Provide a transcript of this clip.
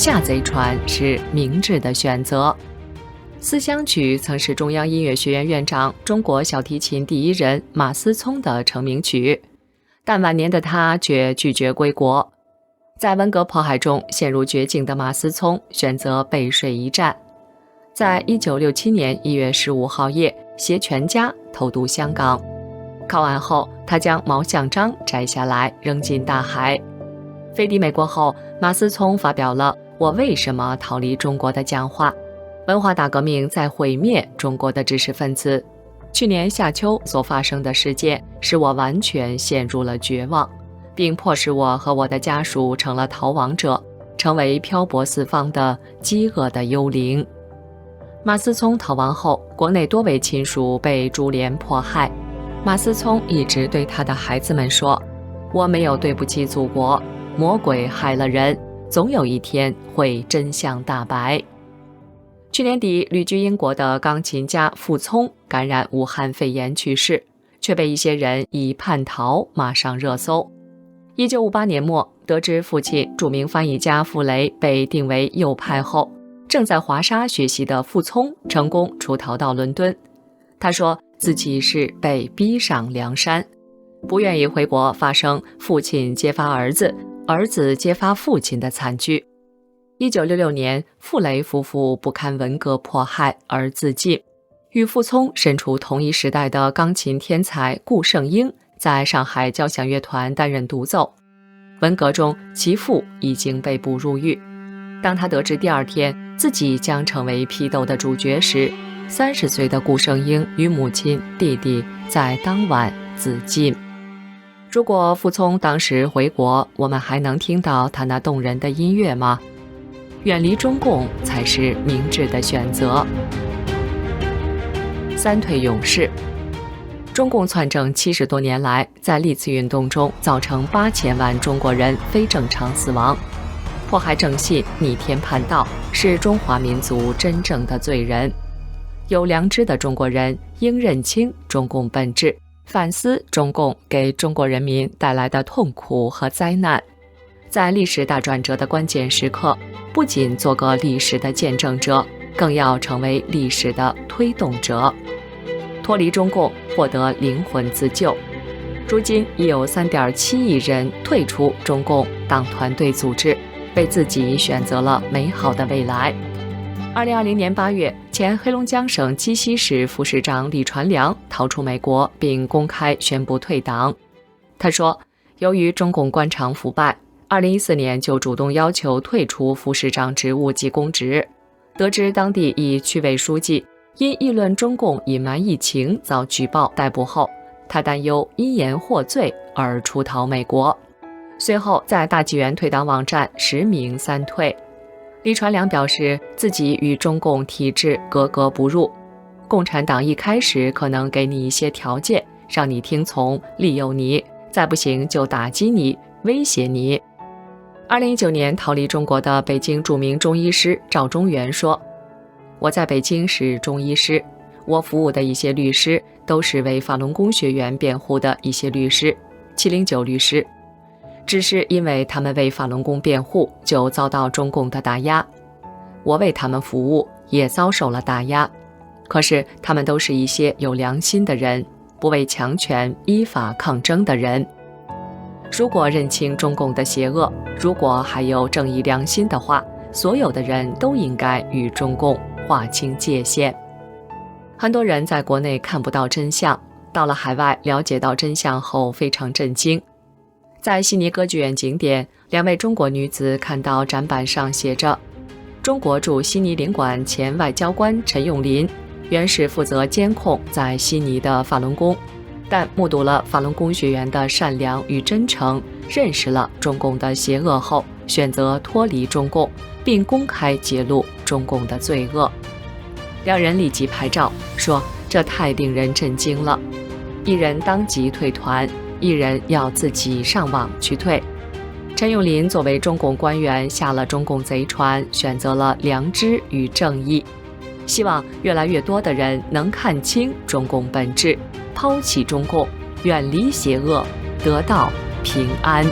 下贼船是明智的选择。思乡曲曾是中央音乐学院院长、中国小提琴第一人马思聪的成名曲，但晚年的他却拒绝归国。在文革迫害中陷入绝境的马思聪选择背水一战，在1967年1月15号夜携全家偷渡香港。考完后，他将毛像章摘下来扔进大海。飞抵美国后，马思聪发表了《我为什么逃离中国》的讲话。文化大革命在毁灭中国的知识分子。去年夏秋所发生的事件使我完全陷入了绝望，并迫使我和我的家属成了逃亡者，成为漂泊四方的饥饿的幽灵。马思聪逃亡后，国内多位亲属被株连迫害。马思聪一直对他的孩子们说：“我没有对不起祖国，魔鬼害了人，总有一天会真相大白。”去年底，旅居英国的钢琴家傅聪感染武汉肺炎去世，却被一些人以叛逃骂上热搜。1958年末，得知父亲著名翻译家傅雷被定为右派后，正在华沙学习的傅聪成功出逃到伦敦。他说自己是被逼上梁山，不愿意回国发生父亲揭发儿子、儿子揭发父亲的惨剧。1966年，傅雷夫妇不堪文革迫害而自尽。与傅聪身处同一时代的钢琴天才顾圣英在上海交响乐团担任独奏。文革中，其父已经被捕入狱。当他得知第二天自己将成为批斗的主角时，30岁的顾圣英与母亲、弟弟在当晚自尽。如果傅聪当时回国，我们还能听到他那动人的音乐吗？远离中共才是明智的选择。三退勇士。中共篡政70多年来，在历次运动中造成8000万中国人非正常死亡，迫害正信、逆天叛道，是中华民族真正的罪人。有良知的中国人应认清中共本质，反思中共给中国人民带来的痛苦和灾难。在历史大转折的关键时刻，不仅做个历史的见证者，更要成为历史的推动者，脱离中共，获得灵魂自救。如今已有3.7亿人退出中共党团队组织，为自己选择了美好的未来。2020年8月，前黑龙江省鸡西市副市长李传良逃出美国，并公开宣布退党。他说，由于中共官场腐败，2014年就主动要求退出副市长职务及公职。得知当地一区委书记因议论中共隐瞒疫情遭举报逮捕后，他担忧因言获罪而出逃美国。随后在大纪元退党网站实名3退。李传良表示自己与中共体制格格不入，共产党一开始可能给你一些条件，让你听从，利诱你，再不行就打击你，威胁你。2019年逃离中国的北京著名中医师赵忠元说，我在北京是中医师，我服务的一些律师都是为法轮功学员辩护的一些律师，709律师，只是因为他们为法轮功辩护，就遭到中共的打压。我为他们服务，也遭受了打压。可是他们都是一些有良心的人，不为强权依法抗争的人。如果认清中共的邪恶，如果还有正义良心的话，所有的人都应该与中共划清界限。很多人在国内看不到真相，到了海外了解到真相后非常震惊。在悉尼歌剧院景点，2位中国女子看到展板上写着中国驻悉尼领馆前外交官陈永林原是负责监控在悉尼的法轮功，但目睹了法轮功学员的善良与真诚，认识了中共的邪恶后，选择脱离中共，并公开揭露中共的罪恶。2人立即拍照，说这太令人震惊了。一人当即退团，一人要自己上网去退。陈永林作为中共官员下了中共贼船，选择了良知与正义。希望越来越多的人能看清中共本质，抛弃中共，远离邪恶，得到平安。